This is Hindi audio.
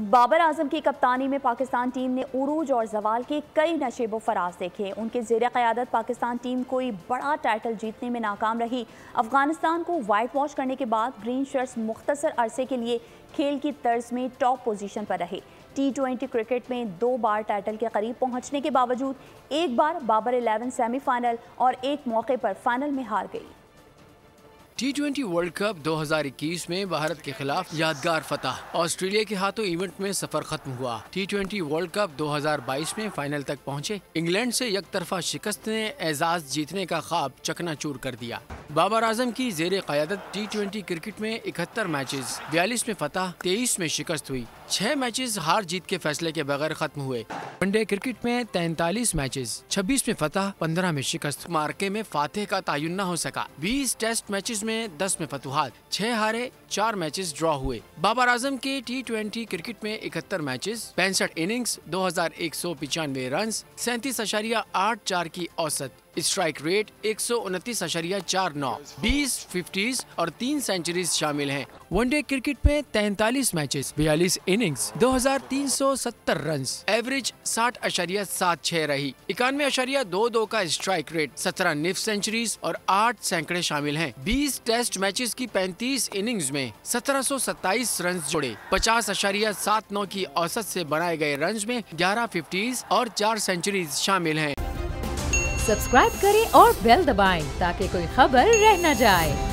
बाबर आजम की कप्तानी में पाकिस्तान टीम ने उरूज और जवाल के कई नशेबो फराज देखे। उनके ज़ेर क़यादत पाकिस्तान टीम कोई बड़ा टाइटल जीतने में नाकाम रही। अफगानिस्तान को वाइट वॉश करने के बाद ग्रीन शर्ट्स मुख्तसर अरसे के लिए खेल की तर्ज में टॉप पोजीशन पर रहे। T20 क्रिकेट में 2 बार टाइटल के करीब पहुंचने के बावजूद एक बार बाबर 11 सेमीफाइनल और एक मौके पर फाइनल में हार गई। T20 वर्ल्ड कप 2021 में भारत के खिलाफ यादगार फतह। ऑस्ट्रेलिया के हाथों इवेंट में सफर खत्म हुआ। T20 वर्ल्ड कप 2022 में फाइनल तक पहुंचे इंग्लैंड से यकतरफा शिकस्त ने एजाज जीतने का ख्वाब चकनाचूर कर दिया। बाबर आजम की जेर क़यादत T20 क्रिकेट में 71 मैचेस, 42 में फतह, 23 में शिकस्त हुई। 6 मैचेस हार जीत के फैसले के बगैर खत्म हुए। वनडे क्रिकेट में 43 मैचेस, 26 में फतह, 15 में शिकस्त। मार्के में फातेह का तयन न हो सका। 20 टेस्ट मैचेस में 10 में फतुहात, 6 हारे, 4 मैचेस ड्रॉ हुए। बाबर आजम के T20 क्रिकेट में 71 मैचेस, 65 इनिंग्स, 2195 रन, 37.84 की औसत, स्ट्राइक रेट 129.49, 20 50s और 3 सेंचुरीज शामिल हैं। वनडे क्रिकेट में 43 मैचेस, 42 इनिंग्स, 2370 रन, एवरेज 60.76 रही। 91.22 का स्ट्राइक रेट, 17 निफ सेंचुरीज और 8 सैकड़े शामिल हैं। 20 टेस्ट मैचेस की 35 इनिंग्स में 1727 रन जोड़े। 50.79 की औसत से बनाए गए रन में 11 50s और 4 सेंचुरीज शामिल हैं। सब्सक्राइब करें और बेल दबाएं ताकि कोई खबर रह न जाए।